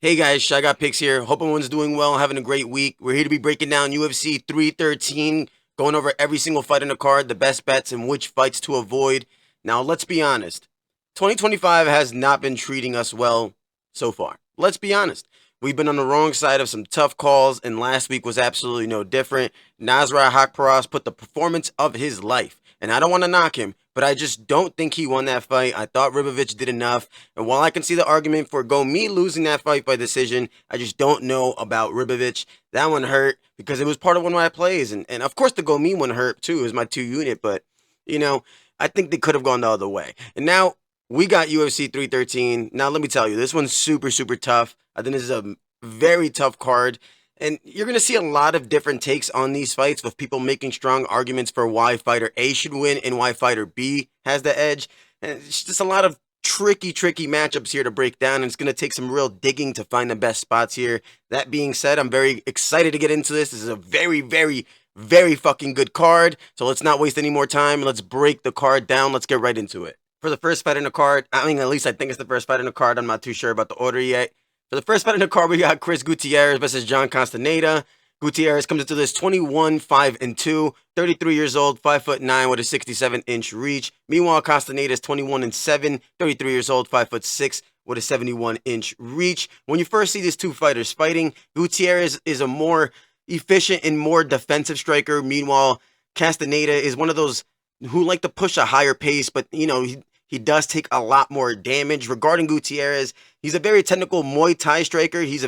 Hey guys, Shy Got Picks here. Hope everyone's doing well, having a great week. We're here to be breaking down UFC 313, going over every single fight in the card, the best bets, and which fights to avoid. Now, let's be honest. 2025 has not been treating us well so far. Let's be honest. We've been on the wrong side of some tough calls, and last week was absolutely no different. Nasrat Haqparast put the performance of his life, and I don't want to knock him, but I just don't think he won that fight. I thought Ribovic did enough. And while I can see the argument for Gomi losing that fight by decision, I just don't know about Ribovic. That one hurt because it was part of one of my plays. And of course, the Gomi one hurt too. It was my 2 unit. But, you know, I think they could have gone the other way. And now we got UFC 313. Now, let me tell you, this one's super, super tough. I think this is a very tough card. And you're going to see a lot of different takes on these fights with people making strong arguments for why fighter A should win and why fighter B has the edge. And it's just a lot of tricky matchups here to break down. And it's going to take some real digging to find the best spots here. That being said, I'm very excited to get into this. This is a very, very fucking good card. So let's not waste any more time. Let's break the card down. Let's get right into it. For the first fight in the card, I mean, at least I think it's the first fight in the card. I'm not too sure about the order yet. For the first fight in the card, we got Chris Gutierrez versus John Casteneda. Gutierrez comes into this 21-5-2, 33 years old, 5'9" with a 67-inch reach. Meanwhile, Casteneda is 21-7, 33 years old, 5'6" with a 71-inch reach. When you first see these two fighters fighting, Gutierrez is a more efficient and more defensive striker. Meanwhile, Casteneda is one of those who like to push a higher pace, but he does take a lot more damage. Regarding Gutierrez, he's a very technical Muay Thai striker. He's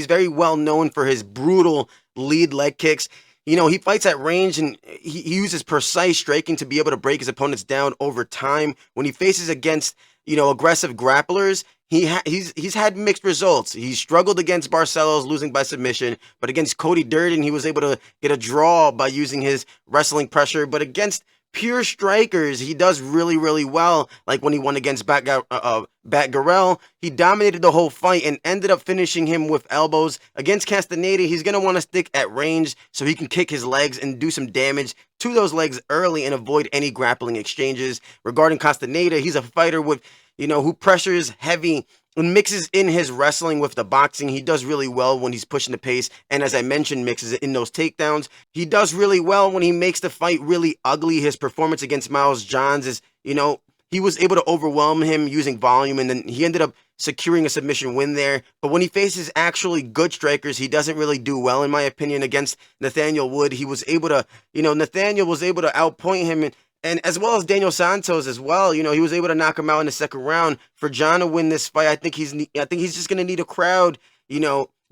very well known for his brutal lead leg kicks. He fights at range and he uses precise striking to be able to break his opponents down over time. When he faces against, aggressive grapplers, he's had mixed results. He struggled against Barcelos, losing by submission, but against Cody Djorden, he was able to get a draw by using his wrestling pressure. But against pure strikers, he does really well. Like when he won against Batgarel, he dominated the whole fight and ended up finishing him with elbows. Against Castaneda, he's going to want to stick at range so he can kick his legs and do some damage to those legs early and avoid any grappling exchanges. Regarding Castaneda, he's a fighter with, who pressures heavy and mixes in his wrestling with the boxing. He does really well when he's pushing the pace, and as I mentioned, mixes it in those takedowns. He does really well when he makes the fight really ugly. His performance against Miles Johns is, he was able to overwhelm him using volume, and then he ended up securing a submission win there. But when he faces actually good strikers, he doesn't really do well, in my opinion. Against Nathaniel Wood, he was able to, Nathaniel was able to outpoint him, and as well as Daniel Santos as well. He was able to knock him out in the second round. For John to win this fight, I think he's just going to need a crowd,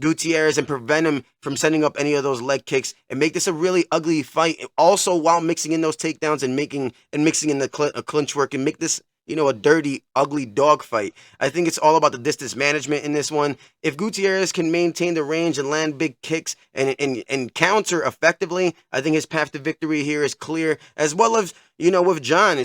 Gutierrez, and prevent him from setting up any of those leg kicks and make this a really ugly fight. Also, while mixing in those takedowns and mixing in the clinch work and make this, a dirty, ugly dog fight. I think it's all about the distance management in this one. If Gutierrez can maintain the range and land big kicks and counter effectively, I think his path to victory here is clear. As well as, with John,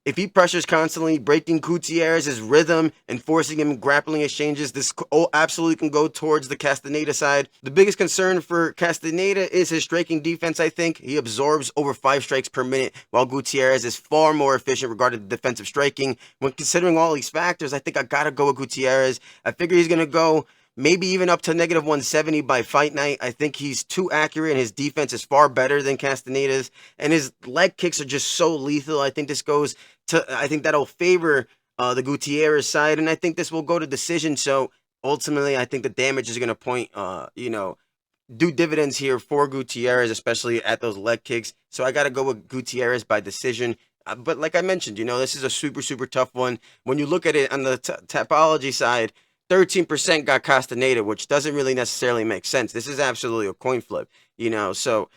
if he pressures constantly, breaking Gutierrez's rhythm and forcing him grappling exchanges, this absolutely can go towards the Castaneda side. The biggest concern for Castaneda is his striking defense, I think. He absorbs over 5 strikes per minute, while Gutierrez is far more efficient regarding defensive striking. When considering all these factors, I think I gotta go with Gutierrez. I figure he's gonna go maybe even up to negative 170 by fight night. I think he's too accurate, and his defense is far better than Castaneda's, and his leg kicks are just so lethal. I think that'll favor the Gutierrez side, and I think this will go to decision. So ultimately, I think the damage is going to point, do dividends here for Gutierrez, especially at those leg kicks. So I got to go with Gutierrez by decision. But like I mentioned, this is a super tough one. When you look at it on the topology side, 13% got Castaneda, which doesn't really necessarily make sense. This is absolutely a coin flip, so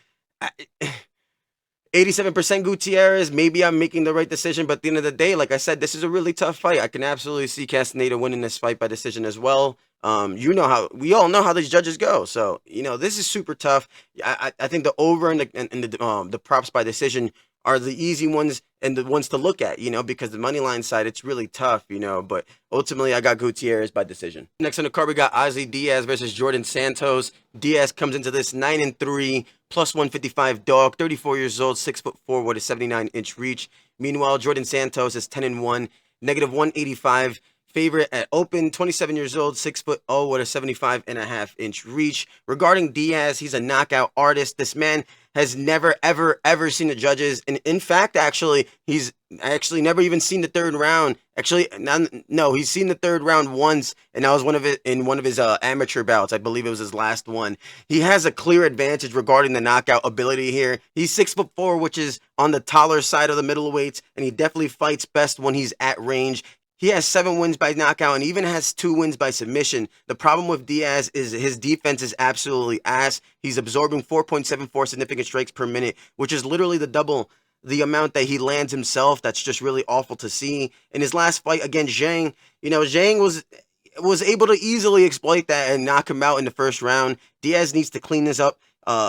87% Gutierrez, maybe I'm making the right decision, but at the end of the day, like I said, this is a really tough fight. I can absolutely see Castaneda winning this fight by decision as well. We all know how these judges go, so this is super tough. I think the over and the props by decision are the easy ones and the ones to look at, because the money line side, it's really tough, but ultimately I got Gutierrez by decision. Next on the card, we got Ozzy Diaz versus Jordan Santos. Diaz comes into this 9-3, plus 155 dog, 34 years old, 6'4" with a 79-inch reach. Meanwhile, Jordan Santos is 10-1, negative 185, favorite at open, 27 years old, 6'0" with a 75.5-inch reach. Regarding Diaz, he's a knockout artist. This man has never, ever seen the judges. And in fact, actually, he's actually never even seen the third round. Actually, no, he's seen the third round once, and that was in one of his amateur bouts. I believe it was his last one. He has a clear advantage regarding the knockout ability here. He's 6'4", which is on the taller side of the middleweights, and he definitely fights best when he's at range. He has 7 wins by knockout and even has 2 wins by submission. The problem with Diaz is his defense is absolutely ass. He's absorbing 4.74 significant strikes per minute, which is literally the double the amount that he lands himself. That's just really awful to see. In his last fight against Zhang, Zhang was able to easily exploit that and knock him out in the first round. Diaz needs to clean this up,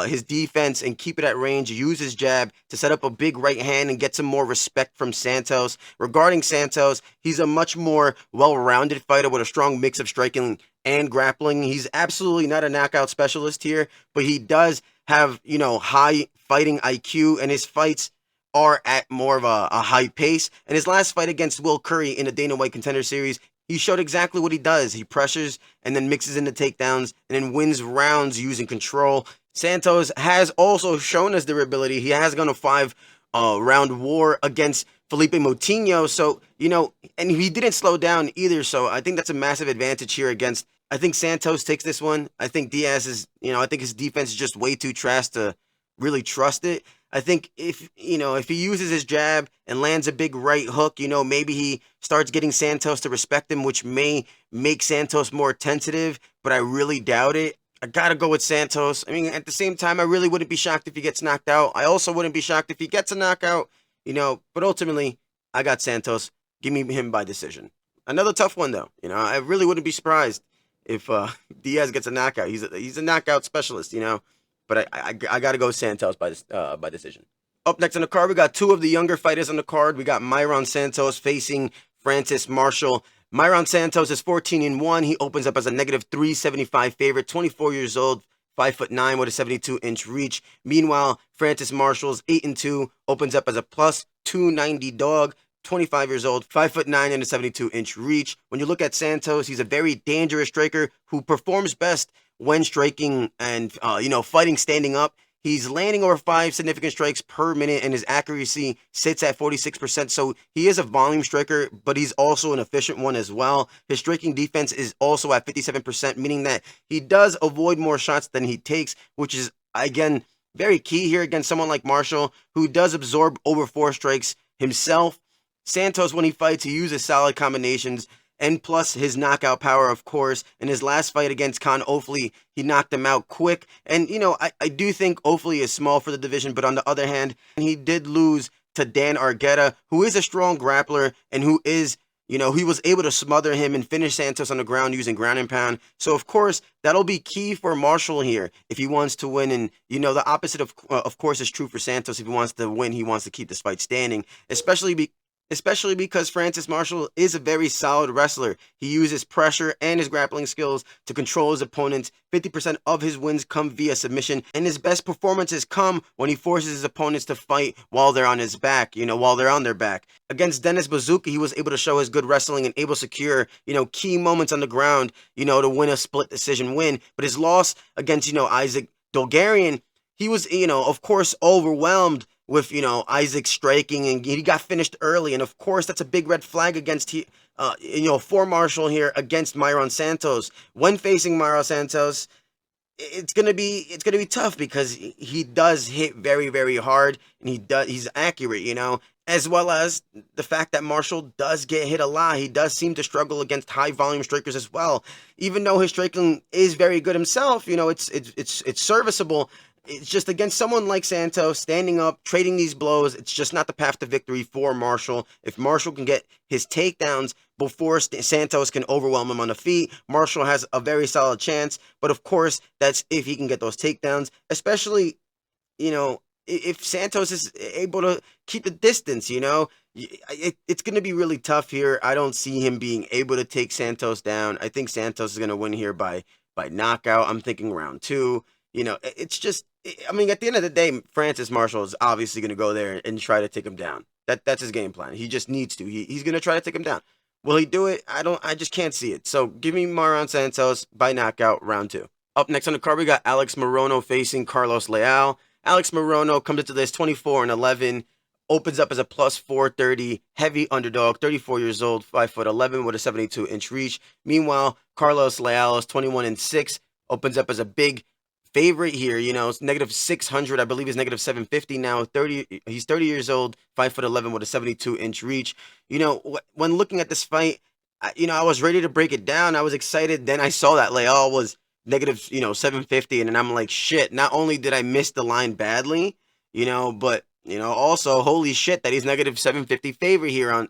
his defense, and keep it at range, use his jab to set up a big right hand and get some more respect from Santos. Regarding Santos, he's a much more well-rounded fighter with a strong mix of striking and grappling. He's absolutely not a knockout specialist here, but he does have, high fighting IQ, and his fights are at more of a high pace. And his last fight against Will Curry in the Dana White Contender Series, he showed exactly what he does. He pressures and then mixes in the takedowns and then wins rounds using control. Santos has also shown us durability. He has gone a 5-round war against Felipe Moutinho. So, and he didn't slow down either. So I think that's a massive advantage here against, I think Santos takes this one. I think Diaz is, I think his defense is just way too trash to really trust it. I think if he uses his jab and lands a big right hook, maybe he starts getting Santos to respect him, which may make Santos more tentative, but I really doubt it. I gotta go with Santos. I mean, at the same time, I really wouldn't be shocked if he gets knocked out. I also wouldn't be shocked if he gets a knockout, but ultimately, I got Santos. Give me him by decision. Another tough one, though. I really wouldn't be surprised if Diaz gets a knockout. He's a knockout specialist, but I got to go Santos by decision. Up next on the card, we got 2 of the younger fighters on the card. We got Mairon Santos facing Francis Marshall. Mairon Santos is 14-1. He opens up as a -375 favorite, 24 years old, 5'9" with a 72-inch reach. Meanwhile, Francis Marshall's 8-2, opens up as a +290 dog, 25 years old, 5'9" and a 72-inch reach. When you look at Santos, he's a very dangerous striker who performs best when striking and, fighting standing up. He's landing over 5 significant strikes per minute, and his accuracy sits at 46%. So he is a volume striker, but he's also an efficient one as well. His striking defense is also at 57%, meaning that he does avoid more shots than he takes, which is, again, very key here against someone like Marshall, who does absorb over 4 strikes himself. Santos, when he fights, he uses solid combinations, and plus his knockout power, of course. In his last fight against Con Ofli, he knocked him out quick. And, I do think Ofli is small for the division, but on the other hand, he did lose to Dan Argueta, who is a strong grappler and who is, he was able to smother him and finish Santos on the ground using ground and pound. So, of course, that'll be key for Marshall here if he wants to win. And, the opposite, of course, is true for Santos. If he wants to win, he wants to keep this fight standing, especially because Francis Marshall is a very solid wrestler. He uses pressure and his grappling skills to control his opponents. 50% of his wins come via submission, and his best performances come when he forces his opponents to fight while they're on his back, while they're on their back. Against Dennis Bazooka, he was able to show his good wrestling and able to secure, key moments on the ground, to win a split decision win. But his loss against, Isaac Dolgarian, he was, of course, overwhelmed with, Isaac striking, and he got finished early. And of course, that's a big red flag against, for Marshall here against Mairon Santos. When facing Mairon Santos, it's gonna be tough because he does hit very, very hard, and he's accurate, as well as the fact that Marshall does get hit a lot. He does seem to struggle against high volume strikers as well. Even though his striking is very good himself, it's serviceable. It's just against someone like Santos, standing up, trading these blows, it's just not the path to victory for Marshall. If Marshall can get his takedowns before Santos can overwhelm him on the feet, Marshall has a very solid chance. But of course, that's if he can get those takedowns, especially, if Santos is able to keep the distance, it's going to be really tough here. I don't see him being able to take Santos down. I think Santos is going to win here by knockout. I'm thinking round 2. It's just, at the end of the day, Francis Marshall is obviously going to go there and try to take him down. That's his game plan. He just needs to. He's going to try to take him down. Will he do it? I just can't see it. So give me Mairon Santos by knockout round 2. Up next on the card, we got Alex Morono facing Carlos Leal. Alex Morono comes into this 24-11, opens up as a plus 430, heavy underdog, 34 years old, 5'11" with a 72-inch reach. Meanwhile, Carlos Leal is 21-6, opens up as a big favorite here. It's negative 600. I believe he's negative 750 now. He's 30 years old, 5'11" with a 72-inch reach. When looking at this fight, I was ready to break it down. I was excited. Then I saw that Leal was negative, 750, and then I'm like, shit. Not only did I miss the line badly, but also holy shit that he's negative 750 favorite here on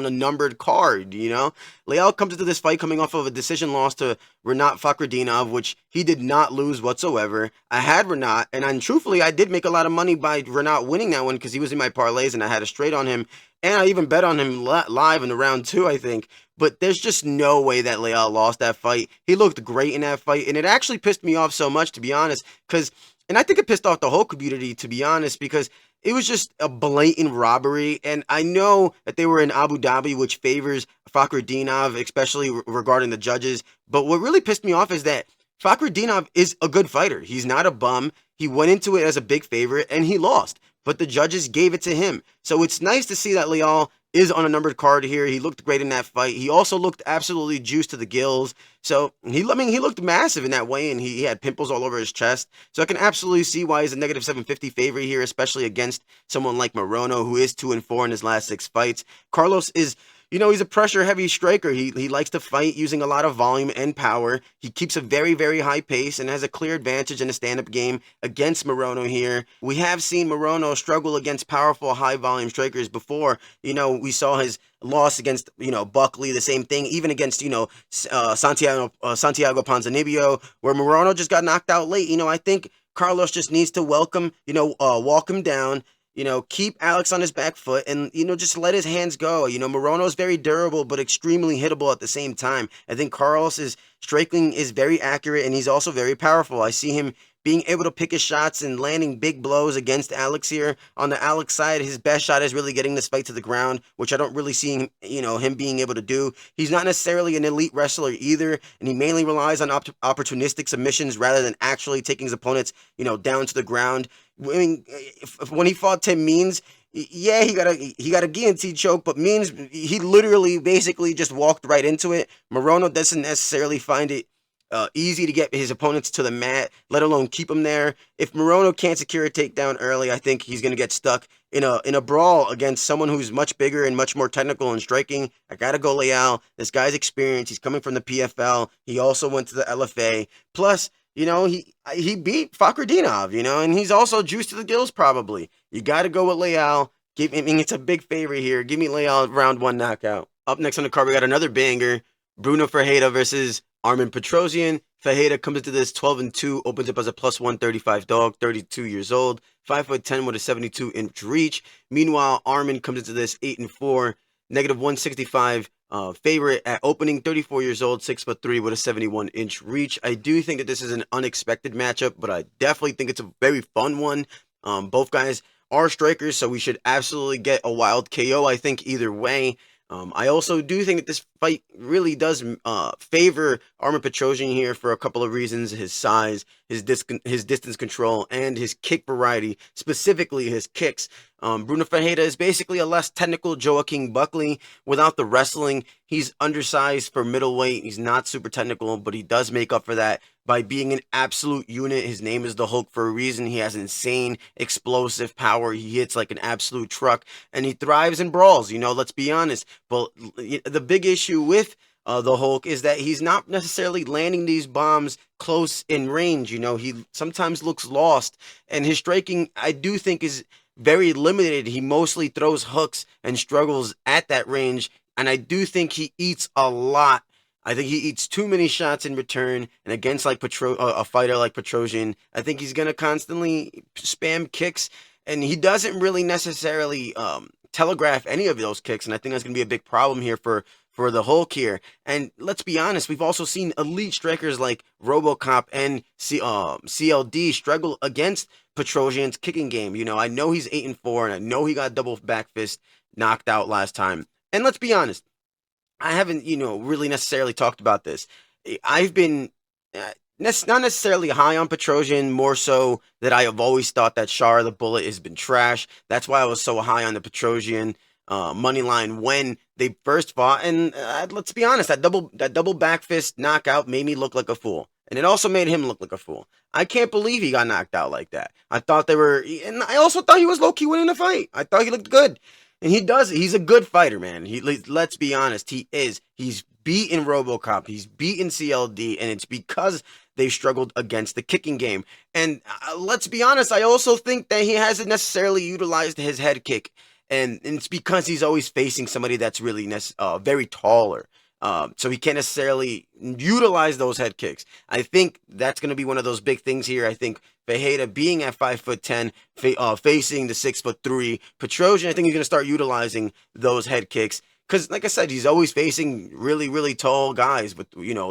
a numbered card. Leal comes into this fight coming off of a decision loss to Rinat Fakhretdinov, which he did not lose whatsoever. I had Rinat, and truthfully, I did make a lot of money by Rinat winning that one because he was in my parlays, and I had a straight on him, and I even bet on him live in the round 2, I think. But there's just no way that Leal lost that fight. He looked great in that fight, and it actually pissed me off so much, to be honest, and I think it pissed off the whole community, to be honest, because it was just a blatant robbery. And I know that they were in Abu Dhabi, which favors Fakhretdinov, especially regarding the judges. But what really pissed me off is that Fakhretdinov is a good fighter. He's not a bum. He went into it as a big favorite, and he lost. But the judges gave it to him. So it's nice to see that Leal is on a numbered card here. He looked great in that fight. He also looked absolutely juiced to the gills. So he looked massive in that weigh-in. He had pimples all over his chest. So I can absolutely see why he's a negative 750 favorite here, especially against someone like Morono, who is 2-4 in his last 6 fights. Carlos is, he's a pressure-heavy striker. He likes to fight using a lot of volume and power. He keeps a very, very high pace and has a clear advantage in the stand-up game against Morono here. We have seen Morono struggle against powerful, high-volume strikers before. We saw his loss against, Buckley, the same thing, even against, Santiago Ponzinibbio, where Morono just got knocked out late. I think Carlos just needs to walk him down, keep Alex on his back foot and, just let his hands go. Morono's very durable, but extremely hittable at the same time. I think Carlos's striking is very accurate, and he's also very powerful. I see him being able to pick his shots and landing big blows against Alex here. On the Alex side, his best shot is really getting this fight to the ground, which I don't really see him being able to do. He's not necessarily an elite wrestler either, and he mainly relies on opportunistic submissions rather than actually taking his opponents, down to the ground. I mean, when he fought Tim Means, yeah, he got a guillotine choke, but Means, he literally basically just walked right into it. Morono doesn't necessarily find it easy to get his opponents to the mat, let alone keep him there. If Morono can't secure a takedown early, I think he's going to get stuck in a brawl against someone who's much bigger and much more technical in striking. I got to go Leal. This guy's experienced. He's coming from the PFL. He also went to the LFA. Plus, he beat Fakhretdinov, and he's also juiced to the gills probably. You got to go with Leal. It's a big favorite here. Give me Leal round 1 knockout. Up next on the card, we got another banger. Brunno Ferreira versus Armen Petrosyan. Ferreira comes into this 12-2, opens up as a plus 135 dog, 32 years old, 5'10" with a 72-inch reach. Meanwhile, Armen comes into this 8-4, negative 165 favorite at opening, 34 years old, 6'3" with a 71-inch reach. I do think that this is an unexpected matchup, but I definitely think it's a very fun one. Both guys are strikers, so we should absolutely get a wild KO, I think, either way. I also do think that this fight really does favor Armen Petrosyan here for a couple of reasons. His size, his distance control, and his kick variety, specifically his kicks. Brunno Ferreira is basically a less technical Joaquin Buckley without the wrestling. He's undersized for middleweight. He's not super technical, but he does make up for that by being an absolute unit. His name is the Hulk for a reason. He has insane explosive power. He hits like an absolute truck, and he thrives in brawls. Let's be honest. But the big issue with the Hulk is that he's not necessarily landing these bombs close in range. He sometimes looks lost, and his striking, I do think, is very limited. He mostly throws hooks and struggles at that range, and I do think he eats a lot. I think he eats too many shots in return, and against like a fighter like Petrosyan, I think he's gonna constantly spam kicks, and he doesn't really necessarily telegraph any of those kicks, and I think that's gonna be a big problem here for the Hulk here. And let's be honest, we've also seen elite strikers like RoboCop and CLD struggle against Petrosyan's kicking game. I know he's 8-4, and I know he got double back fist knocked out last time. And let's be honest, I haven't, really necessarily talked about this. I've been not necessarily high on Petrosyan, more so that I have always thought that Shara the Bullet has been trash. That's why I was so high on the Petrosyan money line when they first fought. And let's be honest, that double back fist knockout made me look like a fool. And it also made him look like a fool. I can't believe he got knocked out like that. I thought they were, and I also thought he was low key winning the fight. I thought he looked good. And he does. He's a good fighter, man. Let's be honest. He is. He's beaten RoboCop. He's beaten CLD, and it's because they struggled against the kicking game. And let's be honest. I also think that he hasn't necessarily utilized his head kick, and it's because he's always facing somebody that's really very taller. So he can't necessarily utilize those head kicks. I think that's going to be one of those big things here. I think Ferreira being at 5'10", facing the 6'3" Petrosyan, I think he's going to start utilizing those head kicks. Because, like I said, he's always facing really, really tall guys with,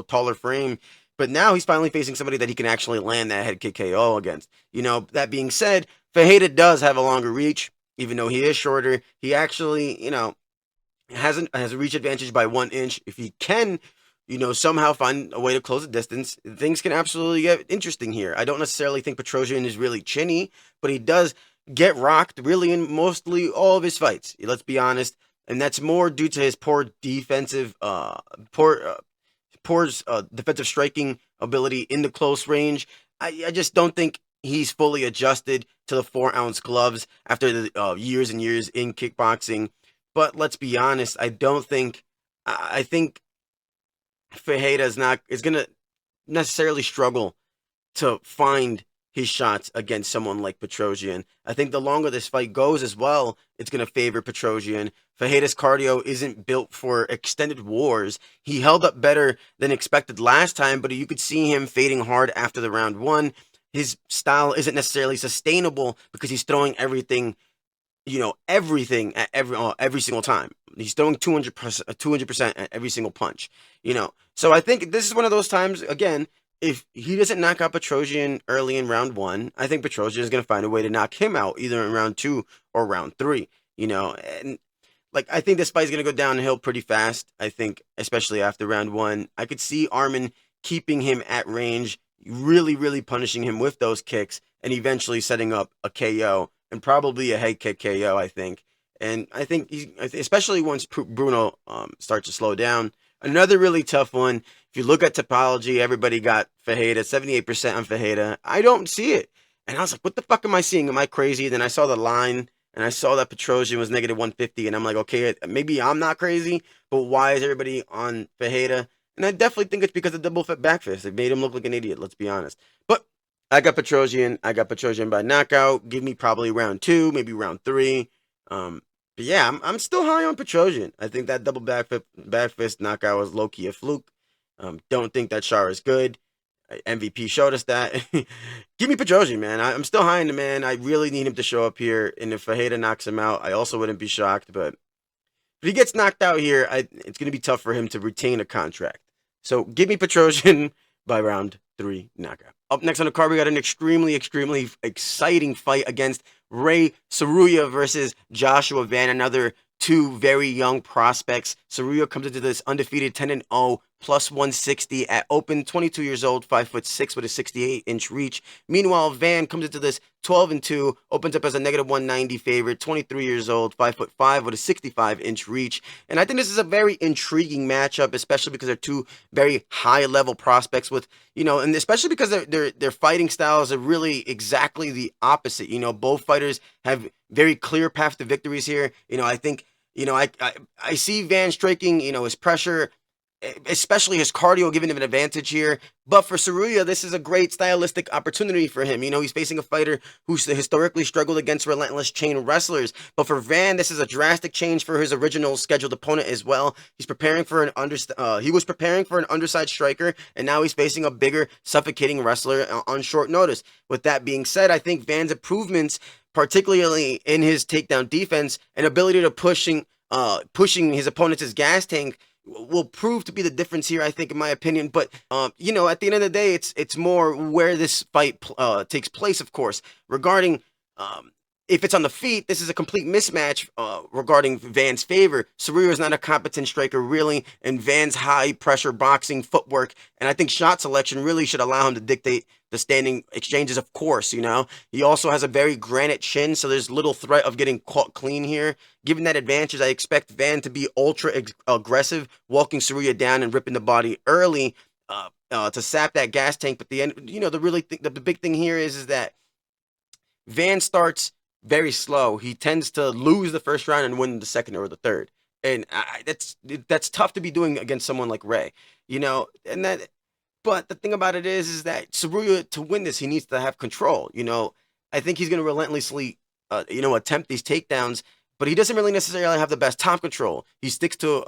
taller frame. But now he's finally facing somebody that he can actually land that head kick KO against. That being said, Ferreira does have a longer reach. Even though he is shorter, he actually, has a reach advantage by 1 inch. If he can, somehow find a way to close the distance, things can absolutely get interesting here. I don't necessarily think Petrosyan is really chinny, but he does get rocked really in mostly all of his fights. Let's be honest, and that's more due to his poor defensive striking ability in the close range. I just don't think he's fully adjusted to the 4-ounce gloves after the years and years in kickboxing. But let's be honest, I think Ferreira is going to necessarily struggle to find his shots against someone like Petrosyan. I think the longer this fight goes as well, it's going to favor Petrosyan. Ferreira's cardio isn't built for extended wars. He held up better than expected last time, but you could see him fading hard after the round 1. His style isn't necessarily sustainable because he's throwing everything at every single time. He's throwing 200% at every single punch. So I think this is one of those times, again, if he doesn't knock out Petrosyan early in round 1, I think Petrosyan is going to find a way to knock him out either in round 2 or round 3, and I think this fight is going to go downhill pretty fast. I think, especially after round 1, I could see Armen keeping him at range, really, really punishing him with those kicks, and eventually setting up a KO. And probably a head kick KO, I think. And I think, especially once Brunno starts to slow down. Another really tough one. If you look at topology, everybody got Ferreira, 78% on Ferreira. I don't see it. And I was like, what the fuck am I seeing? Am I crazy? Then I saw the line, and I saw that Petrosyan was negative 150. And I'm like, okay, maybe I'm not crazy, but why is everybody on Ferreira? And I definitely think it's because of double back fist. It made him look like an idiot, let's be honest. But I got Petrosyan by knockout. Give me probably round 2, maybe round 3. But yeah, I'm still high on Petrosyan. I think that double back fist knockout was low-key a fluke. Don't think that Shara is good. MVP showed us that. Give me Petrosyan, man. I'm still high on the man. I really need him to show up here. And if Ferreira knocks him out, I also wouldn't be shocked. But if he gets knocked out here, it's going to be tough for him to retain a contract. So give me Petrosyan by round 3 knockout. Up next on the card, we got an extremely, extremely exciting fight against Rei Tsuryua versus Joshua Van, another 2 very young prospects. Tsuryua comes into this undefeated 10-0, plus 160 at open, 22 years old, 5'6" with a 68-inch reach. Meanwhile, Van comes into this 12-2, opens up as a negative 190 favorite, 23 years old, 5'5" with a 65-inch reach. And I think this is a very intriguing matchup, especially because they're 2 very high-level prospects with, and especially because their fighting styles are really exactly the opposite. Both fighters have very clear path to victories here. I think, I see Van striking, his pressure, especially his cardio giving him an advantage here. But for Tsuryua, this is a great stylistic opportunity for him. He's facing a fighter who's historically struggled against relentless chain wrestlers. But for Van, this is a drastic change for his original scheduled opponent as well. He's preparing for he was preparing for an underside striker, and now he's facing a bigger, suffocating wrestler on short notice. With that being said, I think Van's improvements, particularly in his takedown defense and ability to pushing his opponent's gas tank, will prove to be the difference here, I think, in my opinion. But at the end of the day, it's more where this fight takes place, of course. Regarding if it's on the feet, this is a complete mismatch regarding Van's favor. Tsuryua is not a competent striker, really, and Van's high-pressure boxing footwork, and I think shot selection really should allow him to dictate the standing exchanges, of course, you know. He also has a very granite chin, so there's little threat of getting caught clean here. Given that advantage, I expect Van to be ultra aggressive, walking Tsuryua down and ripping the body early to sap that gas tank. But the end, you know, the big thing here is that Van starts very slow. He tends to lose the first round and win the second or the third, and that's tough to be doing against someone like Rei, you know. And that, but the thing about it is that Tsuryua, to win this, he needs to have control. You know, I think he's going to relentlessly, attempt these takedowns, but he doesn't really necessarily have the best top control. He sticks to,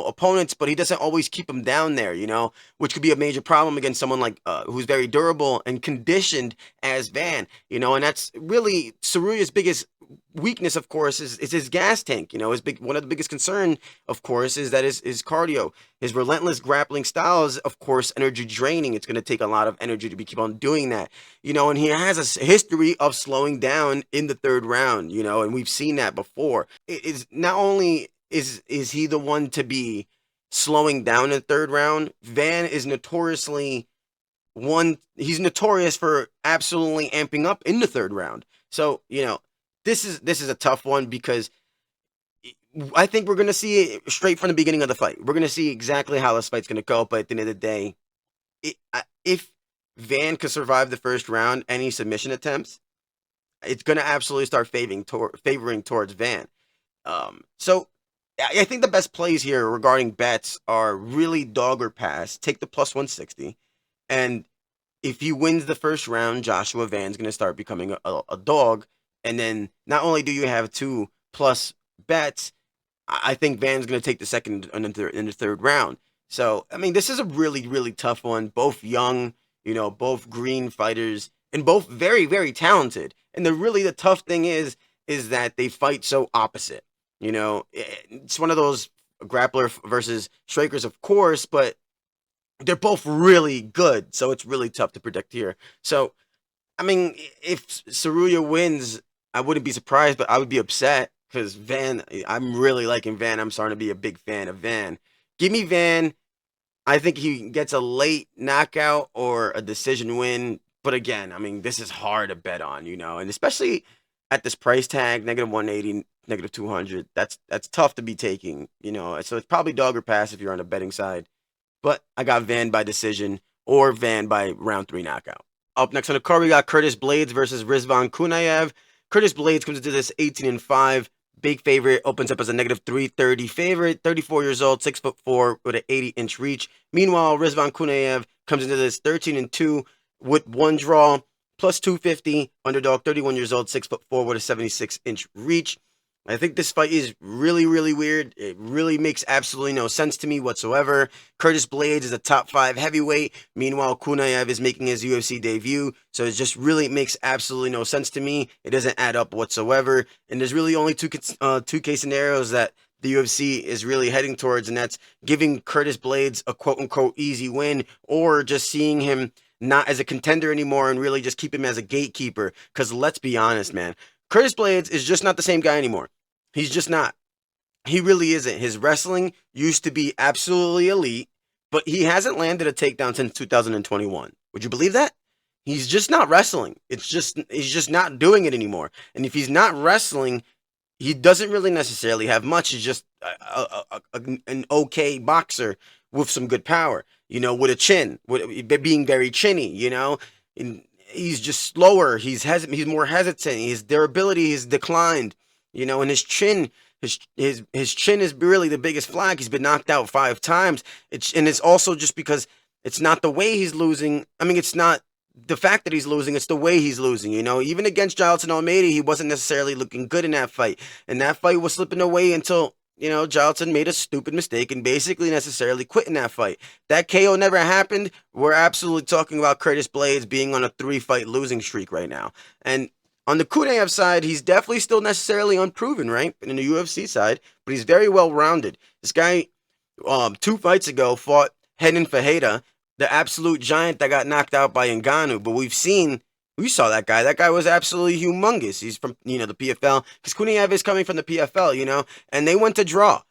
opponents, but he doesn't always keep them down there, you know, which could be a major problem against someone like who's very durable and conditioned as Van, you know, and that's really Tsuryua's biggest weakness, of course, is his gas tank. You know, one of the biggest concern, of course, is that his cardio, his relentless grappling style is, of course, energy draining. It's going to take a lot of energy to keep on doing that, you know, and he has a history of slowing down in the third round, you know, and we've seen that before. It is not only is he the one to be slowing down in the third round, Van is he's notorious for absolutely amping up in the third round. So, you know, this is a tough one because I think we're going to see it straight from the beginning of the fight. We're going to see exactly how this fight's going to go, but at the end of the day, if Van could survive the first round, any submission attempts, it's going to absolutely start favoring towards Van. So I think the best plays here regarding bets are really dog or pass. Take the plus 160, and if he wins the first round, Joshua Van's going to start becoming a dog. And then not only do you have 2+ bets, I think Van's going to take the second and the third round. So, I mean, this is a really, really tough one. Both young, you know, both green fighters, and both very, very talented. And the tough thing is that they fight so opposite. You know, it's one of those grappler versus strikers, of course, but they're both really good. So it's really tough to predict here. So, I mean, if Tsuryua wins, I wouldn't be surprised, but I would be upset because I'm really liking Van. I'm starting to be a big fan of Van. Give me Van. I think he gets a late knockout or a decision win. But again, I mean, this is hard to bet on, you know, and especially at this price tag, -180, -200. That's tough to be taking, you know. So it's probably dog or pass if you're on the betting side. But I got Van by decision or Van by round 3 knockout. Up next on the card, we got Curtis Blaydes versus Rizvan Kuniev. Curtis Blaydes comes into this 18-5, big favorite, opens up as a -330 favorite, 34 years old, 6'4", with an 80-inch reach. Meanwhile, Rizvan Kuniev comes into this 13-2 with 1 draw, plus 250, underdog, 31 years old, 6'4", with a 76-inch reach. I think this fight is really, really weird. It really makes absolutely no sense to me whatsoever. Curtis Blaydes is a top 5 heavyweight. Meanwhile, Kuniev is making his UFC debut. So it just really makes absolutely no sense to me. It doesn't add up whatsoever. And there's really only two case scenarios that the UFC is really heading towards. And that's giving Curtis Blaydes a quote-unquote easy win, or just seeing him not as a contender anymore and really just keep him as a gatekeeper. Because let's be honest, man. Curtis Blaydes is just not the same guy anymore. He's just not. He really isn't. His wrestling used to be absolutely elite, but he hasn't landed a takedown since 2021. Would you believe that? He's just not wrestling. He's just not doing it anymore. And if he's not wrestling, he doesn't really necessarily have much. He's just an okay boxer with some good power, you know, with a chin, with being very chinny, you know. And he's just slower. He's more hesitant. His durability has declined. You know, and his chin is really the biggest flag. He's been knocked out 5 times. It's also just because it's not the way he's losing. I mean, it's not the fact that he's losing. It's the way he's losing. You know, even against Jailin Almeida, he wasn't necessarily looking good in that fight. And that fight was slipping away until, you know, Jailin made a stupid mistake and basically necessarily quit in that fight. That KO never happened. We're absolutely talking about Curtis Blaydes being on a 3-fight losing streak right now. And on the Kuniev side, he's definitely still necessarily unproven, right? In the UFC side, but he's very well-rounded. This guy, 2 fights ago, fought Renan Ferreira, the absolute giant that got knocked out by Ngannou. But we've seen We saw that guy. That guy was absolutely humongous. He's from, the PFL, because Kuniev is coming from the PFL, and they went to draw.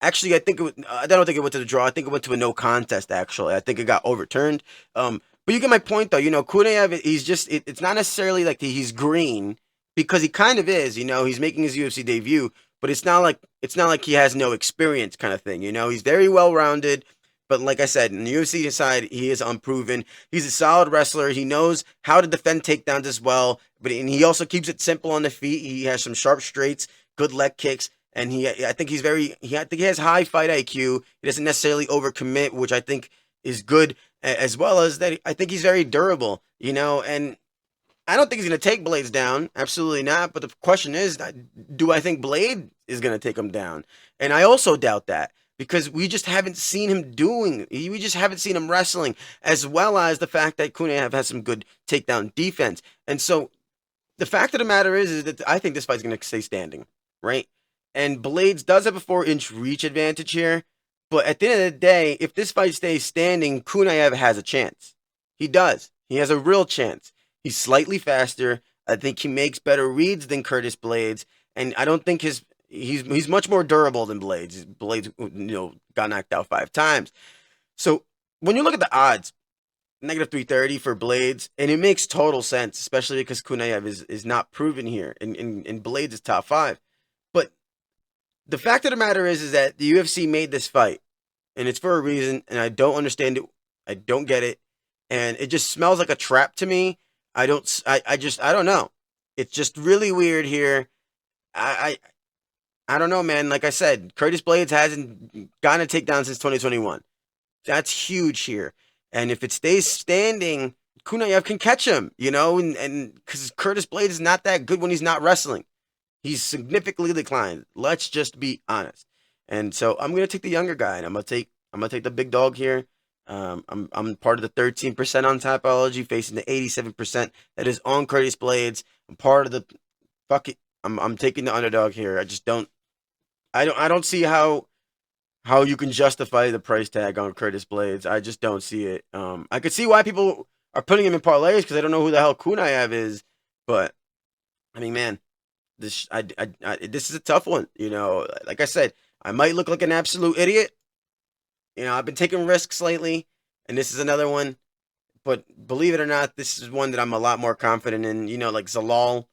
Actually, I don't think it went to the draw. I think it went to a no contest. Actually, I think it got overturned. But you get my point, though. Kuniev, it's not necessarily like he's green, because he kind of is. He's making his UFC debut, but it's not like he has no experience, kind of thing. He's very well rounded. But like I said, in the UFC side, he is unproven. He's a solid wrestler. He knows how to defend takedowns as well. And he also keeps it simple on the feet. He has some sharp straights, good leg kicks, and I think I think he has high fight IQ. He doesn't necessarily overcommit, which I think is good, as well as that. I think he's very durable. And I don't think he's going to take Blaydes down. Absolutely not. But the question is, do I think Blaydes is going to take him down? And I also doubt that, because we just haven't seen him we just haven't seen him wrestling, as well as the fact that Kuniev has some good takedown defense. And so the fact of the matter is that I think this fight's going to stay standing, right? And Blaydes does have a 4-inch reach advantage here. But at the end of the day, if this fight stays standing, Kuniev has a chance. He does. He has a real chance. He's slightly faster. I think he makes better reads than Curtis Blaydes, and I don't think he's much more durable than Blaydes. Blaydes, got knocked out 5 times. So when you look at the odds, negative 330 for Blaydes, and it makes total sense, especially because Kuniev is not proven here, and Blaydes is top 5. But the fact of the matter is that the UFC made this fight, and it's for a reason, and I don't understand it. I don't get it, and it just smells like a trap to me. I don't know. It's just really weird here. I don't know, man. Like I said, Curtis Blaydes hasn't gotten a takedown since 2021. That's huge here. And if it stays standing, Kuniev can catch him, and because Curtis Blaydes is not that good when he's not wrestling. He's significantly declined. Let's just be honest. And so I'm gonna take the younger guy, and I'm gonna take the big dog here. I'm part of the 13% on Topology, facing the 87% that is on Curtis Blaydes. I'm part of the fuck it. I'm taking the underdog here. I don't see how you can justify the price tag on Curtis Blaydes. I just don't see it. I could see why people are putting him in parlays, because I don't know who the hell Kuniev is. But I mean, man, this is a tough one. Like I said, I might look like an absolute idiot. I've been taking risks lately, and this is another one. But believe it or not, this is one that I'm a lot more confident in. Like Zalal,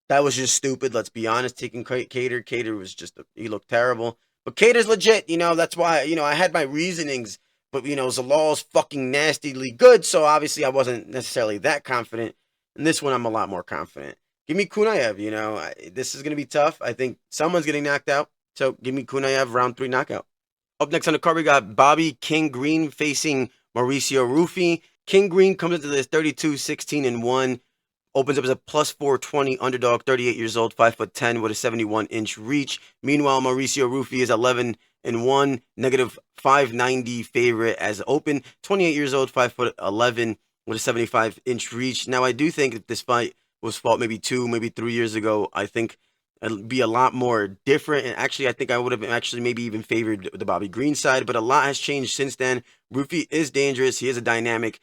that was just stupid. Let's be honest. Taking Cater. Cater was he looked terrible. But Cater's legit. That's why, I had my reasonings. But, Zalal's fucking nastily good. So obviously I wasn't necessarily that confident. And this one I'm a lot more confident. Give me Kuniev. This is going to be tough. I think someone's getting knocked out. So give me Kuniev, round 3 knockout. Up next on the card, we got Bobby King Green facing Maruicio Ruffy. King Green comes into this 32-16-1. Opens up as a plus 420 underdog, 38 years old, 5'10", with a 71-inch reach. Meanwhile, Mauricio Ruffy is 11-1, negative 590 favorite as open, 28 years old, 5'11", with a 75-inch reach. Now, I do think if this fight was fought maybe 2, maybe 3 years ago, I think it'd be a lot more different. And actually, I think I would have actually maybe even favored the Bobby Green side, but a lot has changed since then. Ruffy is dangerous. He is a dynamic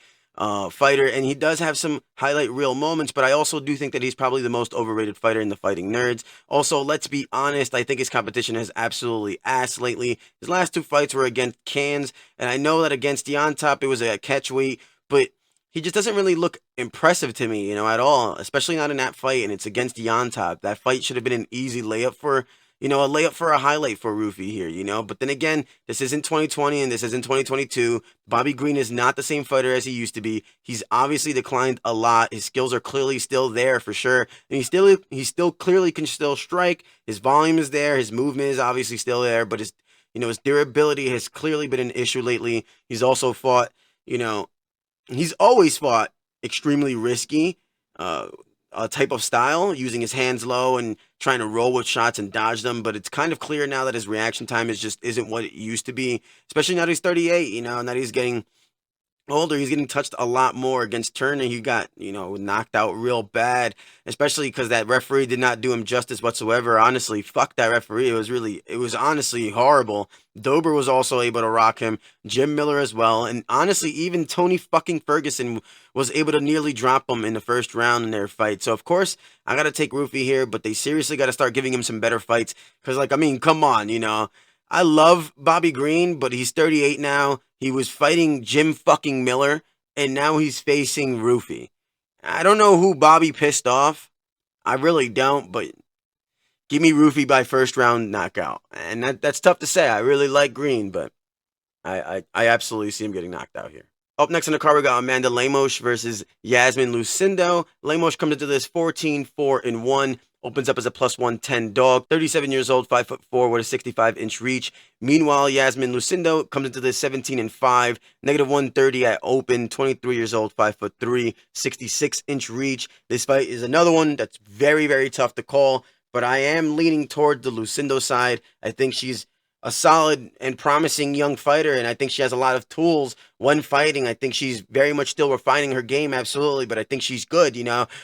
fighter, and he does have some highlight reel moments, but I also do think that he's probably the most overrated fighter in the Fighting Nerds. Also, let's be honest, I think his competition has absolutely ass lately. His last 2 fights were against cans, and I know that against Deontop it was a catch weight, but he just doesn't really look impressive to me, at all, especially not in that fight, and it's against Deontop. That fight should have been an easy layup for a highlight for Ruffy here, But then again, this isn't 2020 and this isn't 2022. Bobby Green is not the same fighter as he used to be. He's obviously declined a lot. His skills are clearly still there for sure. And he still clearly can still strike. His volume is there. His movement is obviously still there, but his durability has clearly been an issue lately. He's also fought, he's always fought extremely risky, type of style, using his hands low and trying to roll with shots and dodge them. But it's kind of clear now that his reaction time isn't what it used to be, especially now that he's 38, now that he's getting older, he's getting touched a lot more. Against Turner, he got, knocked out real bad, especially because that referee did not do him justice whatsoever. Honestly, fuck that referee. It was honestly horrible. Dober was also able to rock him, Jim Miller as well, and honestly, even Tony fucking Ferguson was able to nearly drop him in the first round in their fight. So, of course, I got to take Ruffy here, but they seriously got to start giving him some better fights, because, like, I mean, come on, I love Bobby Green, but he's 38 now. He was fighting Jim fucking Miller, and now he's facing Ruffy. I don't know who Bobby pissed off. I really don't, but give me Ruffy by first round knockout. And that's tough to say. I really like Green, but I absolutely see him getting knocked out here. Up next on the card, we got Amanda Lemos versus Iasmin Lucindo. Lemos comes into this 14-4-1. Opens up as a plus 110 dog. 37 years old, 5'4", with a 65-inch reach. Meanwhile, Iasmin Lucindo comes into this 17-5, negative 130 at open. 23 years old, 5'3", 66-inch reach. This fight is another one that's very, very tough to call, but I am leaning toward the Lucindo side. I think she's a solid and promising young fighter, and I think she has a lot of tools when fighting. I think she's very much still refining her game, absolutely, but I think she's good,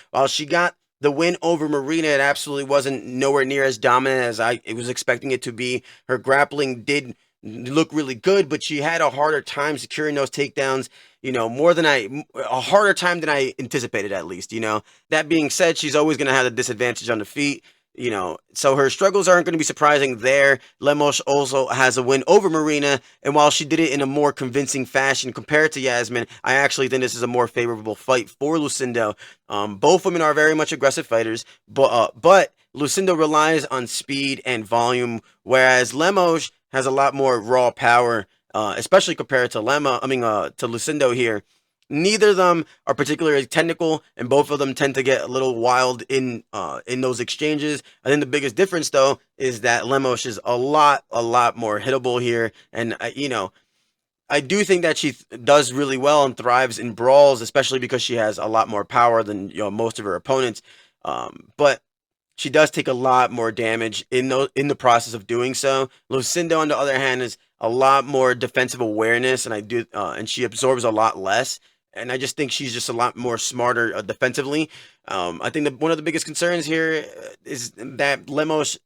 While she got the win over Marina, it absolutely wasn't nowhere near as dominant as I was expecting it to be. Her grappling did look really good, but she had a harder time securing those takedowns, a harder time than I anticipated, at least, That being said, she's always going to have a disadvantage on the feet. So her struggles aren't going to be surprising there. Lemos also has a win over Marina, and while she did it in a more convincing fashion compared to Iasmin, I actually think this is a more favorable fight for Lucindo. Both women are very much aggressive fighters, but Lucindo relies on speed and volume, whereas Lemos has a lot more raw power, especially compared to to Lucindo here. Neither of them are particularly technical, and both of them tend to get a little wild in those exchanges. I think the biggest difference, though, is that Lemos is a lot more hittable here, and I do think that she does really well and thrives in brawls, especially because she has a lot more power than most of her opponents. But she does take a lot more damage in the process of doing so. Lucindo, on the other hand, is a lot more defensive awareness, and she absorbs a lot less. And I just think she's just a lot more smarter defensively. I think that one of the biggest concerns here is that Lemos,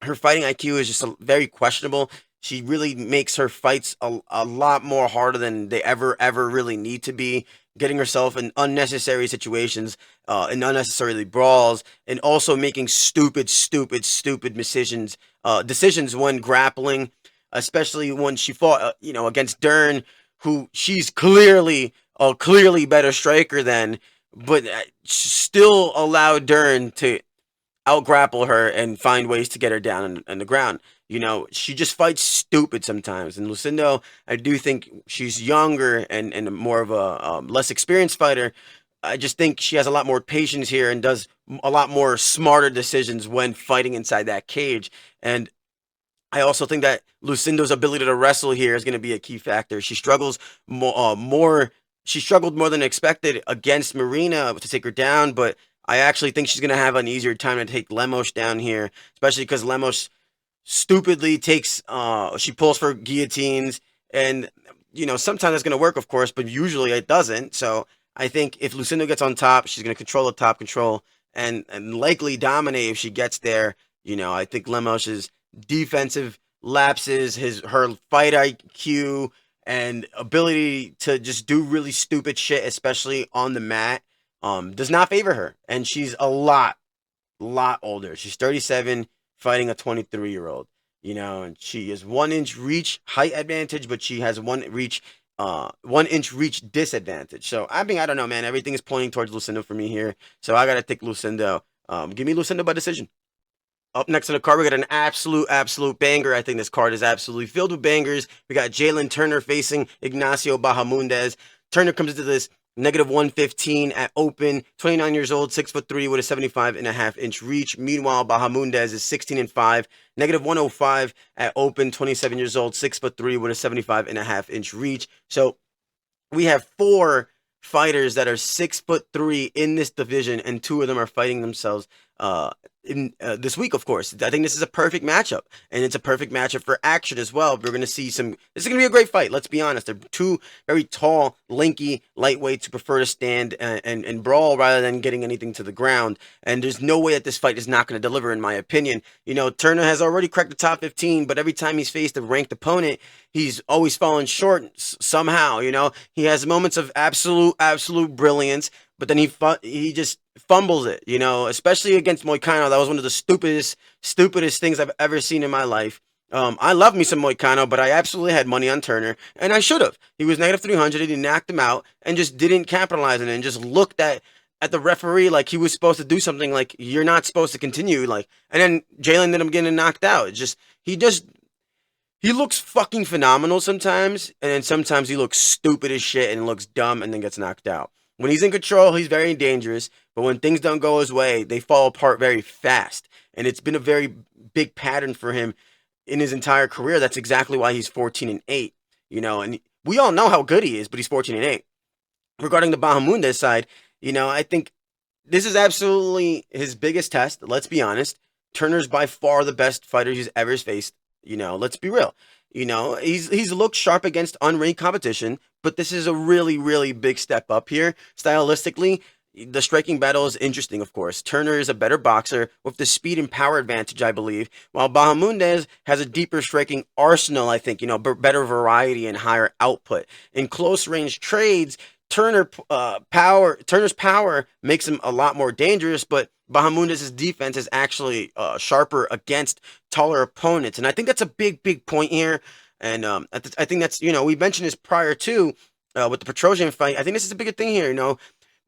her fighting IQ is just very questionable. She really makes her fights a lot more harder than they ever really need to be, getting herself in unnecessary situations, in unnecessarily brawls, and also making stupid decisions when grappling, especially when she fought, against Djorden, who she's clearly a better striker than, but still allowed Djorden to out-grapple her and find ways to get her down on the ground. She just fights stupid sometimes. And Lucindo, I do think she's younger and more of a less experienced fighter. I just think she has a lot more patience here and does a lot more smarter decisions when fighting inside that cage. And I also think that Lucindo's ability to wrestle here is going to be a key factor. She struggles more. She struggled more than expected against Marina to take her down, but I actually think she's going to have an easier time to take Lemos down here, especially because Lemos stupidly she pulls for guillotines, and sometimes that's going to work, of course, but usually it doesn't. So I think if Lucindo gets on top, she's going to control the top control and likely dominate if she gets there. I think Lemos's defensive lapses, her fight IQ and ability to just do really stupid shit, especially on the mat, does not favor her. And she's a lot older. She's 37, fighting a 23-year-old, and she has 1 inch reach height advantage, but she has 1 inch reach disadvantage. So I don't know, man. Everything is pointing towards Lucindo for me here. So I gotta take Lucindo. Give me Lucindo by decision. Up next on the card, we got an absolute banger. I think this card is absolutely filled with bangers. We got Jailin Turner facing Ignacio Bahamondes. Turner comes into this negative 115 at open, 29 years old, 6'3", with a 75.5-inch reach. Meanwhile, Bahamondes is 16-5, negative 105 at open, 27 years old, 6'3", with a 75.5-inch reach. So we have 4 fighters that are 6'3" in this division, and 2 of them are fighting themselves in this week, of course. I think this is a perfect matchup, and it's a perfect matchup for action as well. We're going to see some. This is going to be a great fight. Let's be honest. They're two very tall, lanky lightweights who prefer to stand and brawl rather than getting anything to the ground. And there's no way that this fight is not going to deliver, in my opinion. Turner has already cracked the top 15, but every time he's faced a ranked opponent, he's always fallen short somehow. He has moments of absolute brilliance, but then he just fumbles it, especially against Moicano. That was one of the stupidest things I've ever seen in my life. I love me some Moicano, but I absolutely had money on Turner, and I should have. He was negative 300, and he knocked him out, and just didn't capitalize on it, and just looked at the referee like he was supposed to do something, like you're not supposed to continue, and then Jailin ended up getting knocked out. He looks fucking phenomenal sometimes, and then sometimes he looks stupid as shit and looks dumb and then gets knocked out. When he's in control, he's very dangerous, but when things don't go his way, they fall apart very fast. And it's been a very big pattern for him in his entire career. That's exactly why he's 14-8, and we all know how good he is, but he's 14-8. Regarding the Bahamondes side, I think this is absolutely his biggest test. Let's be honest. Turner's by far the best fighter he's ever faced. Let's be real. He's looked sharp against unranked competition, but this is a really, really big step up here. Stylistically, the striking battle is interesting, of course. Turner is a better boxer with the speed and power advantage, I believe, while Bahamondes has a deeper striking arsenal, I think, better variety and higher output. In close range trades, Turner's power makes him a lot more dangerous, but Bahamondes' defense is actually sharper against taller opponents. And I think that's a big point here. And I think that's, we mentioned this prior to with the Petrosyan fight. I think this is a bigger thing here.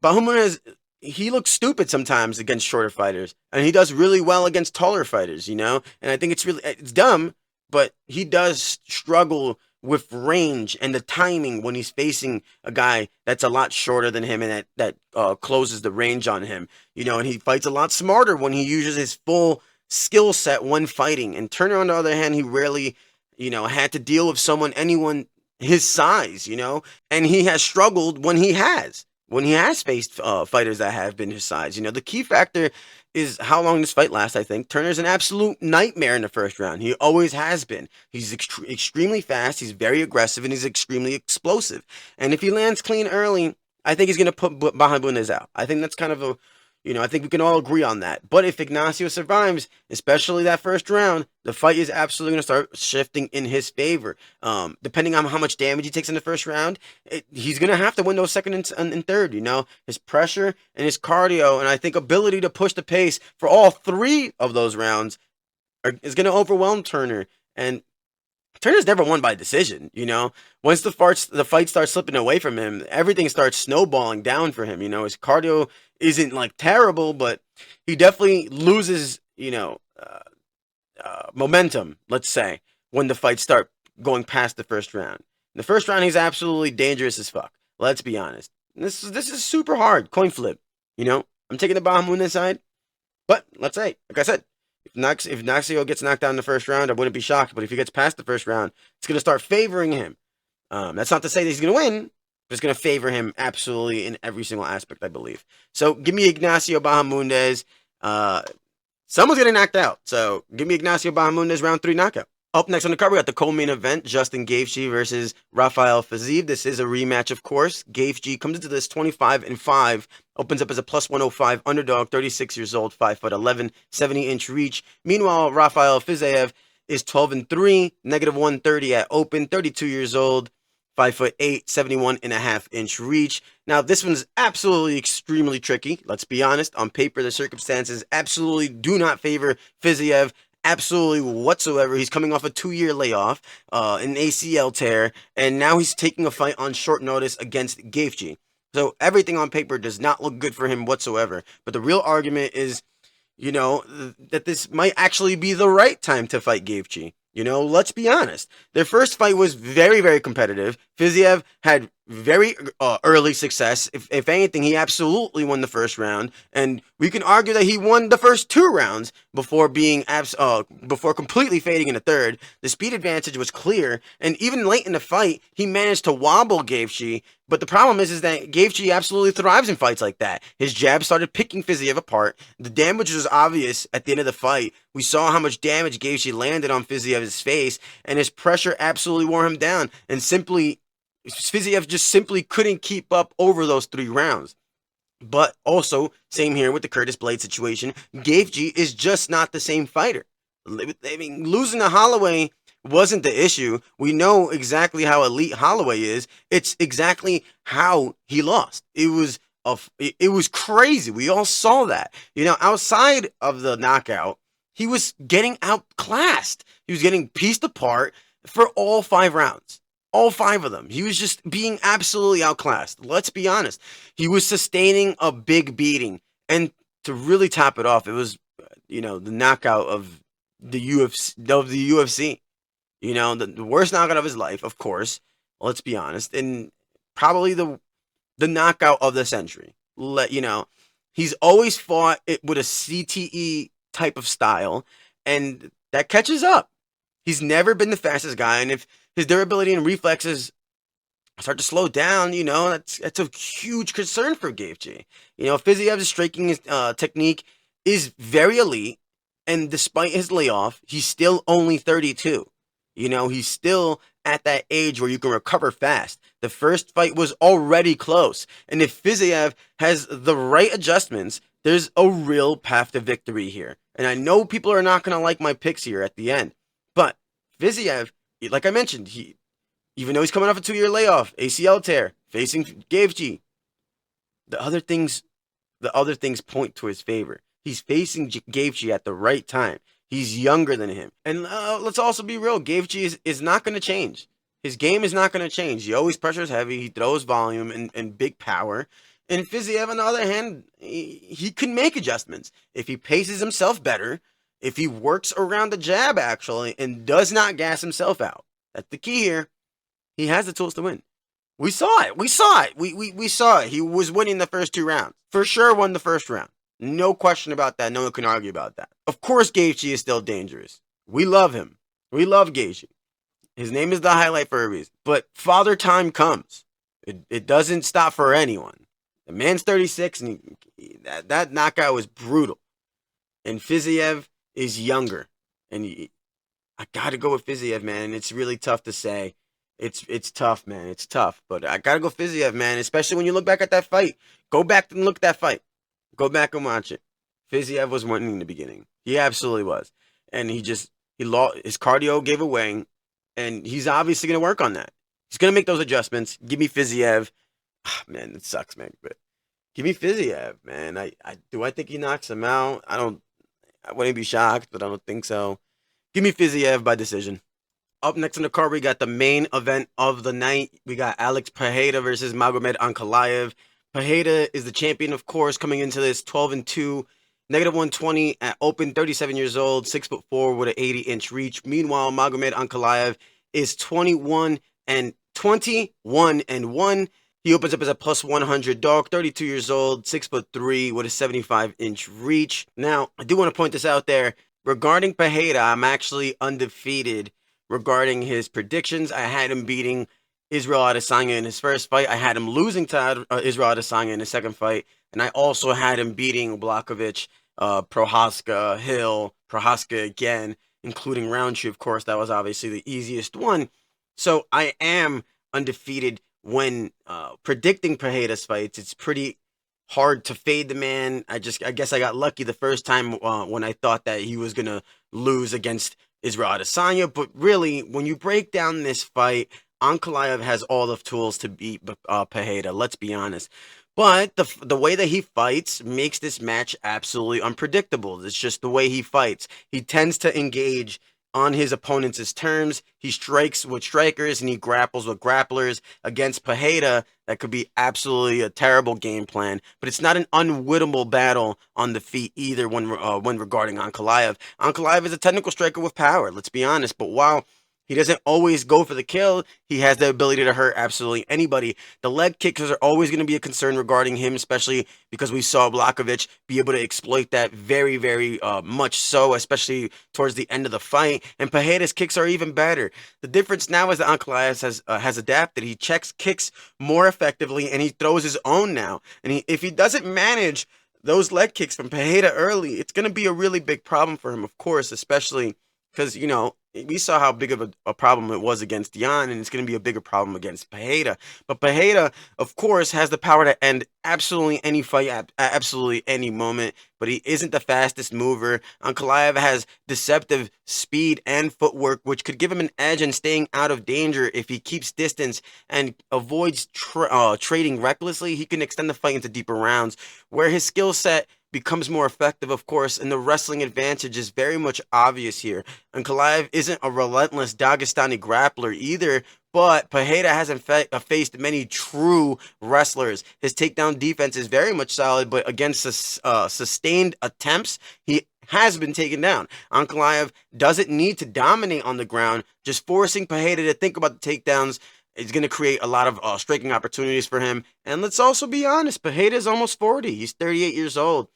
Bahamondes, he looks stupid sometimes against shorter fighters, and he does really well against taller fighters, and I think it's dumb, but he does struggle with range and the timing when he's facing a guy that's a lot shorter than him and that closes the range on him, and he fights a lot smarter when he uses his full skill set when fighting. And Turner, on the other hand, he rarely, had to deal with anyone his size, and he has struggled when he has faced fighters that have been his size. The key factor is how long this fight lasts, I think. Turner's an absolute nightmare in the first round. He always has been. He's extremely fast, he's very aggressive, and he's extremely explosive. And if he lands clean early, I think he's going to put Bahamondes out. I think that's kind of I think we can all agree on that. But if Ignacio survives, especially that first round, the fight is absolutely going to start shifting in his favor. Depending on how much damage he takes in the first round, he's going to have to win those second and third, His pressure and his cardio, and I think ability to push the pace for all three of those rounds is going to overwhelm Turner. And Turner's never won by decision, Once the fight starts slipping away from him, everything starts snowballing down for him, His cardio isn't terrible, but he definitely loses, momentum, let's say, when the fights start going past the first round. In the first round, he's absolutely dangerous as fuck. Let's be honest. This is super hard. Coin flip, I'm taking the Bahamondes side, but let's say, like I said, if Ignacio gets knocked down in the first round, I wouldn't be shocked. But if he gets past the first round, it's going to start favoring him. That's not to say that he's going to win, but it's going to favor him absolutely in every single aspect, I believe. So give me Ignacio Bahamondes. Someone's getting knocked out. So give me Ignacio Bahamondes round 3 knockout. Up next on the card, we got the co-main event, Justin Gaethje versus Rafael Fiziev. This is a rematch, of course. Gaethje comes into this 25-5, opens up as a plus 105 underdog, 36 years old, 5'11", 70-inch reach. Meanwhile, Rafael Fiziev is 12-3, negative 130 at open, 32 years old, 5'8", 71.5-inch reach. Now, this one's absolutely extremely tricky. Let's be honest. On paper, the circumstances absolutely do not favor Fiziev. Absolutely whatsoever. He's coming off a 2-year layoff, an ACL tear, and now he's taking a fight on short notice against Gaethje. So everything on paper does not look good for him whatsoever. But the real argument is, that this might actually be the right time to fight Gaethje. Let's be honest. Their first fight was very, very competitive. Fiziev had very early success. If anything, he absolutely won the first round, and we can argue that he won the first 2 rounds before before completely fading in the third. The speed advantage was clear, and even late in the fight, he managed to wobble Gaethje. But the problem is that Gaethje absolutely thrives in fights like that. His jab started picking Fiziev apart. The damage was obvious at the end of the fight. We saw how much damage Gaethje landed on Fiziev's face, and his pressure absolutely wore him down. And Fiziev just simply couldn't keep up over those 3 rounds. But also, same here with the Curtis Blaydes situation. Gaethje is just not the same fighter. I mean, losing to Holloway wasn't the issue. We know exactly how elite Holloway is. It's exactly how he lost. It was crazy. We all saw that. Outside of the knockout, he was getting outclassed. He was getting pieced apart for all 5 rounds. All 5 of them. He was just being absolutely outclassed. Let's be honest. He was sustaining a big beating. And to really top it off, it was, the knockout of the UFC. The worst knockout of his life, of course. Let's be honest. And probably the knockout of the century. He's always fought it with a CTE type of style, and that catches up. He's never been the fastest guy, and if his durability and reflexes start to slow down, that's a huge concern for Gaethje. Fiziev's striking technique is very elite, and despite his layoff, he's still only 32. He's still at that age where you can recover fast. The first fight was already close, and if Fiziev has the right adjustments, there's a real path to victory here. And I know people are not going to like my picks here at the end, but Fiziev, like I mentioned, even though he's coming off a 2-year layoff, ACL tear, facing Gaethje, the other things point to his favor. He's facing Gaethje at the right time. He's younger than him. And let's also be real, Gaethje is not going to change. His game is not going to change. He always pressures heavy. He throws volume and big power. And Fiziev, on the other hand, he can make adjustments. If he paces himself better, if he works around the jab, actually, and does not gas himself out. That's the key here. He has the tools to win. We saw it. We saw it. He was winning the first 2 rounds. For sure won the first round. No question about that. No one can argue about that. Of course, Gaethje is still dangerous. We love him. We love Gaethje. His name is the highlight for a reason. But father time comes. It doesn't stop for anyone. The man's 36, and that knockout was brutal. And Fiziev is younger. And I got to go with Fiziev, man. It's really tough to say. It's tough, man. It's tough. But I got to go Fiziev, man, especially when you look back at that fight. Go back and look at that fight. Go back and watch it. Fiziev was winning in the beginning. He absolutely was. And he lost. His cardio gave away, and he's obviously going to work on that. He's going to make those adjustments. Give me Fiziev. Man, it sucks, man. But give me Fiziev, man. I think he knocks him out? I wouldn't be shocked, but I don't think so. Give me Fiziev by decision. Up next in the card, we got the main event of the night. We got Alex Pereira versus Magomed Ankalaev. Pereira is the champion, of course, coming into this 12-2, -120 at open, 37 years old, 6'4" with an 80-inch reach. Meanwhile, Magomed Ankalaev is 21-1. He opens up as a +100 dog, 32 years old, 6'3" with a 75-inch reach. Now, I do want to point this out there. Regarding Pereira, I'm actually undefeated regarding his predictions. I had him beating Israel Adesanya in his first fight. I had him losing to Israel Adesanya in his second fight. And I also had him beating Blachowicz, Prohaska, Hill, Prohaska again, including Roundtree, of course. That was obviously the easiest one. So I am undefeated when predicting Pereira's fights. It's pretty hard to fade the man. I guess I got lucky the first time when I thought that he was going to lose against Israel Adesanya. But really, when you break down this fight, Ankalaev has all the tools to beat Pereira, let's be honest. But the way that he fights makes this match absolutely unpredictable. It's just the way he fights. He tends to engage on his opponent's terms. He strikes with strikers and he grapples with grapplers. Against Pereira, that could be absolutely a terrible game plan. But it's not an unwinnable battle on the feet either when regarding Ankalaev. Ankalaev is a technical striker with power, let's be honest. But while He doesn't always go for the kill. He has the ability to hurt absolutely anybody. The leg kicks are always going to be a concern regarding him, especially because we saw Blachowicz be able to exploit that very, very much so, especially towards the end of the fight. And Pereira's kicks are even better. The difference now is that Ankalaev has adapted. He checks kicks more effectively, and he throws his own now. And if he doesn't manage those leg kicks from Pereira early, it's going to be a really big problem for him, of course, especially because, we saw how big of a problem it was against Djorden, and it's going to be a bigger problem against Pereira. But Pereira, of course, has the power to end absolutely any fight at absolutely any moment, but he isn't the fastest mover. Ankalaev has deceptive speed and footwork, which could give him an edge in staying out of danger. If he keeps distance and avoids trading recklessly, he can extend the fight into deeper rounds, where his skill set becomes more effective, of course, and the wrestling advantage is very much obvious here. Ankalaev isn't a relentless Dagestani grappler either, but Pereira hasn't faced many true wrestlers. His takedown defense is very much solid, but against sustained attempts, he has been taken down. Ankalaev doesn't need to dominate on the ground. Just forcing Pereira to think about the takedowns is going to create a lot of striking opportunities for him. And let's also be honest, Pereira is almost 40. He's 38 years old.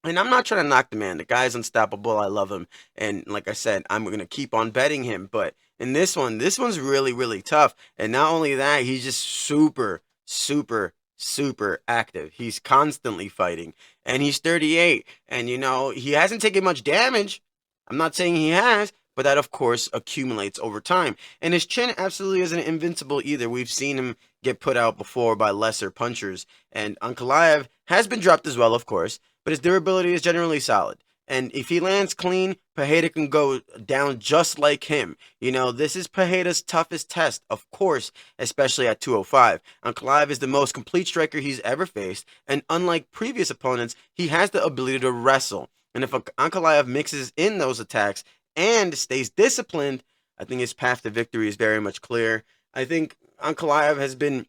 And I'm not trying to knock the man. The guy's unstoppable. I love him. And like I said, I'm going to keep on betting him. But in this one's really, really tough. And not only that, he's just super, super, super active. He's constantly fighting. And he's 38. And, he hasn't taken much damage. I'm not saying he has, but that, of course, accumulates over time. And his chin absolutely isn't invincible either. We've seen him get put out before by lesser punchers. And Ankalaev has been dropped as well, of course, but his durability is generally solid. And if he lands clean, Pereira can go down just like him. This is Pereira's toughest test, of course, especially at 205. Ankalaev is the most complete striker he's ever faced, and unlike previous opponents, he has the ability to wrestle. And if Ankalaev mixes in those attacks and stays disciplined, I think his path to victory is very much clear. I think Ankalaev has been,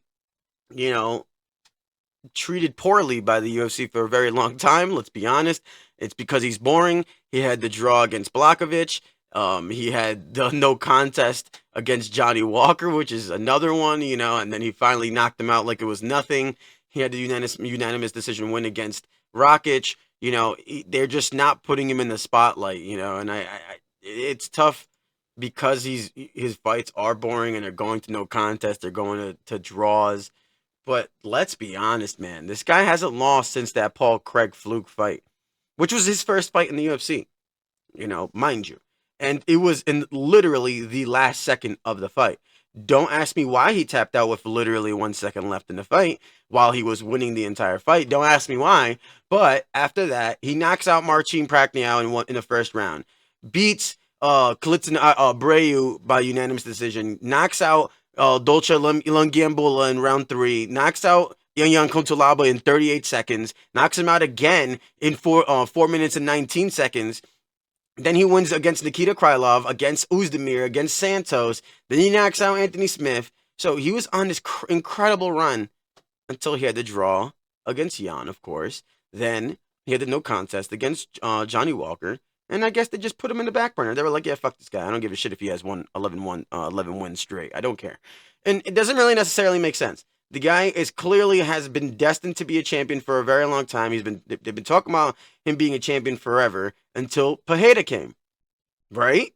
treated poorly by the UFC for a very long time. Let's be honest. It's because he's boring. He had the draw against Blachowicz. He had the no contest against Johnny Walker, which is another one, and then he finally knocked him out like it was nothing. He had the unanimous decision win against Rakic. They're just not putting him in the spotlight, and it's tough because his fights are boring and they're going to no contest. They're going to draws. But let's be honest, man. This guy hasn't lost since that Paul Craig fluke fight, which was his first fight in the UFC, mind you. And it was in literally the last second of the fight. Don't ask me why he tapped out with literally 1 second left in the fight while he was winning the entire fight. Don't ask me why. But after that, he knocks out Marcin Prachnio in the first round. Beats Kalitin Breu by unanimous decision. Knocks out Dolce Lungiambula in round 3, knocks out Yan Kontolaba in 38 seconds, knocks him out again in 4 minutes and 19 seconds. Then he wins against Nikita Krylov, against Uzdemir, against Santos. Then he knocks out Anthony Smith. So he was on this incredible run until he had the draw against Jan, of course. Then he had the no contest against Johnny Walker. And I guess they just put him in the back burner. They were like, yeah, fuck this guy. I don't give a shit if he has 11 wins straight. I don't care. And it doesn't really necessarily make sense. The guy has been destined to be a champion for a very long time. They've been talking about him being a champion forever until Pereira came, right?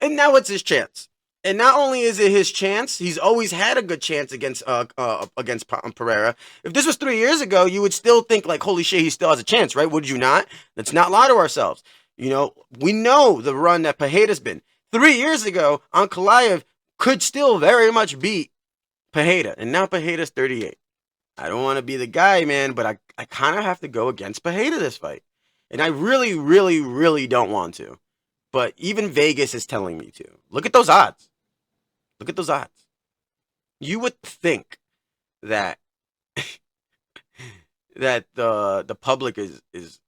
And now it's his chance. And not only is it his chance, he's always had a good chance against Pereira. If this was 3 years ago, you would still think like, holy shit, he still has a chance, right? Would you not? Let's not lie to ourselves. We know the run that Pereira's been. 3 years ago, Ankalaev could still very much beat Pereira, and now Pereira's 38. I don't want to be the guy, man, but I kind of have to go against Pereira this fight. And I really, really, really don't want to. But even Vegas is telling me to. Look at those odds. Look at those odds. You would think that that the public is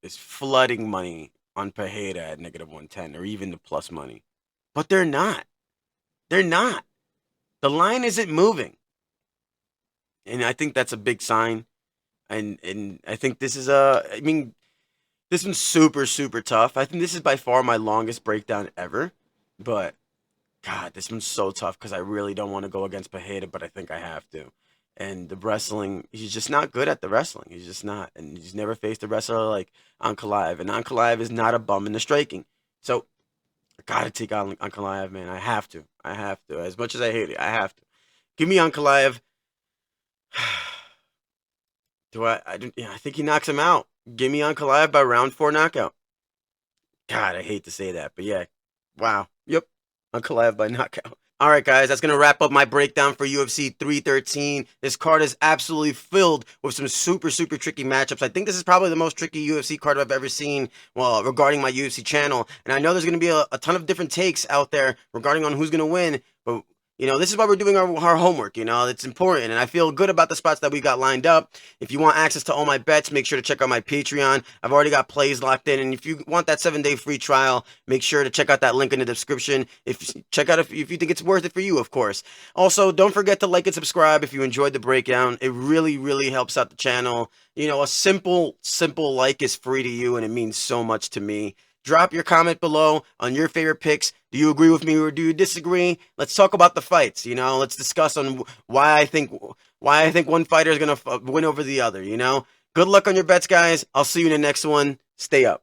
flooding money on Pereira at -110 or even the plus money. But they're not. They're not. The line isn't moving. And I think that's a big sign. And I think this is this one's super, super tough. I think this is by far my longest breakdown ever. But God, this one's so tough because I really don't want to go against Pereira, but I think I have to. And the wrestling, he's just not good at the wrestling. He's just not. And he's never faced a wrestler like Ankalaev. And Ankalaev is not a bum in the striking. So I gotta take on Ankalaev, man. I have to. I have to. As much as I hate it, I have to. Give me Ankalaev. Yeah, I think he knocks him out. Give me Ankalaev by round 4 knockout. God, I hate to say that, but yeah. Wow. Yep. Ankalaev by knockout. All right, guys, that's going to wrap up my breakdown for UFC 313. This card is absolutely filled with some super, super tricky matchups. I think this is probably the most tricky UFC card I've ever seen, well, regarding my UFC channel. And I know there's going to be a ton of different takes out there regarding on who's going to win, but this is why we're doing our homework. It's important, and I feel good about the spots that we got lined up. If you want access to all my bets, make sure to check out my Patreon. I've already got plays locked in, and if you want that 7-day free trial, make sure to check out that link in the description. Check out if you think it's worth it for you, of course. Also, don't forget to like and subscribe if you enjoyed the breakdown. It really, really helps out the channel. A simple like is free to you, and it means so much to me. Drop your comment below on your favorite picks. Do you agree with me or do you disagree? Let's talk about the fights. Let's discuss on why I think one fighter is gonna win over the other. Good luck on your bets, guys. I'll see you in the next one. Stay up.